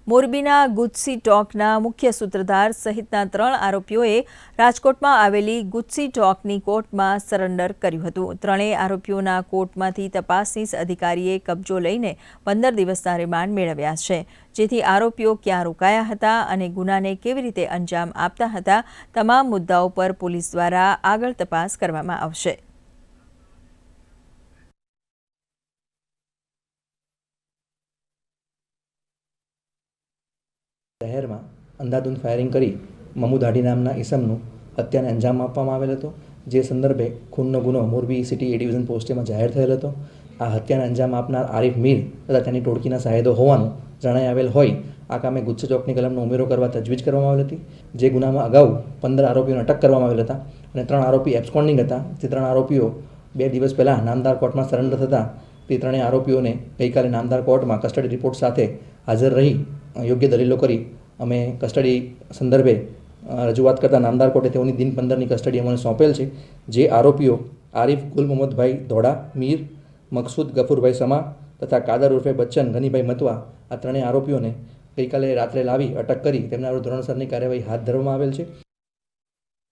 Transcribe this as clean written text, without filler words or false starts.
મોરબીના ગુજસી ટોકના મુખ્ય સૂત્રધાર સહિતના 3 આરોપીઓએ રાજકોટમાં આવેલી ગુજસી ટોકની કોર્ટમાં સરેન્ડર કર્યું હતું। ત્રણેય આરોપીઓના કોર્ટમાંથી તપાસનીસ અધિકારીએ કબજો લઈને 15 દિવસના રિમાન્ડ મેળવ્યા છે, જેથી આરોપીઓ ક્યાં રોકાયા હતા અને ગુનાને કેવી રીતે અંજામ આપતા હતા, તમામ મુદ્દાઓ પર પોલીસ દ્વારા આગળ તપાસ કરવામાં આવશે। શહેરમાં અંધાધૂંધ ફાયરિંગ કરી મમુ દાઢી નામના ઈસમનું હત્યાને અંજામ આપવામાં આવેલ હતો। જે સંદર્ભે ખૂનનો ગુનો મોરબી સિટી એ ડિવિઝન પોસ્ટેમાં જાહેર થયેલ હતો। આ હત્યાને અંજામ આપનાર આરિફ મીર તથા તેની ટોળકીના સાહેદો હોવાનું જણાઈ આવેલ હોય આ કામે ગુજસી ચોકની કલમનો ઉમેરો કરવા તજવીજ કરવામાં આવેલ હતી। જે ગુનામાં અગાઉ 15 આરોપીઓને અટક કરવામાં આવેલ હતા અને 3 આરોપી એબ્સકોન્ડિંગ હતા। જે 3 આરોપીઓ 2 દિવસ પહેલાં નામદાર કોર્ટમાં સરેન્ડર થતાં તે ત્રણેય આરોપીઓને ગઈકાલે નામદાર કોર્ટમાં કસ્ટડી રિપોર્ટ સાથે હાજર રહી યોગ્ય દલીલો કરી અમે કસ્ટડી સંદર્ભે રજૂઆત કરતા નામદાર કોર્ટે તેઓની દિન 15ની કસ્ટડી અમને સોંપેલ છે। જે આરોપીઓ આરિફ ગુલ મોહમ્મદભાઈ ધોડા, મીર, મકસૂદ ગફુરભાઈ સમા તથા કાદર ઉર્ફે બચ્ચન ગનીભાઈ મતવા આ ત્રણેય આરોપીઓને ગઈકાલે રાત્રે લાવી અટક કરી તેમના વિરુદ્ધ ધોરણસરની કાર્યવાહી હાથ ધરવામાં આવેલ છે।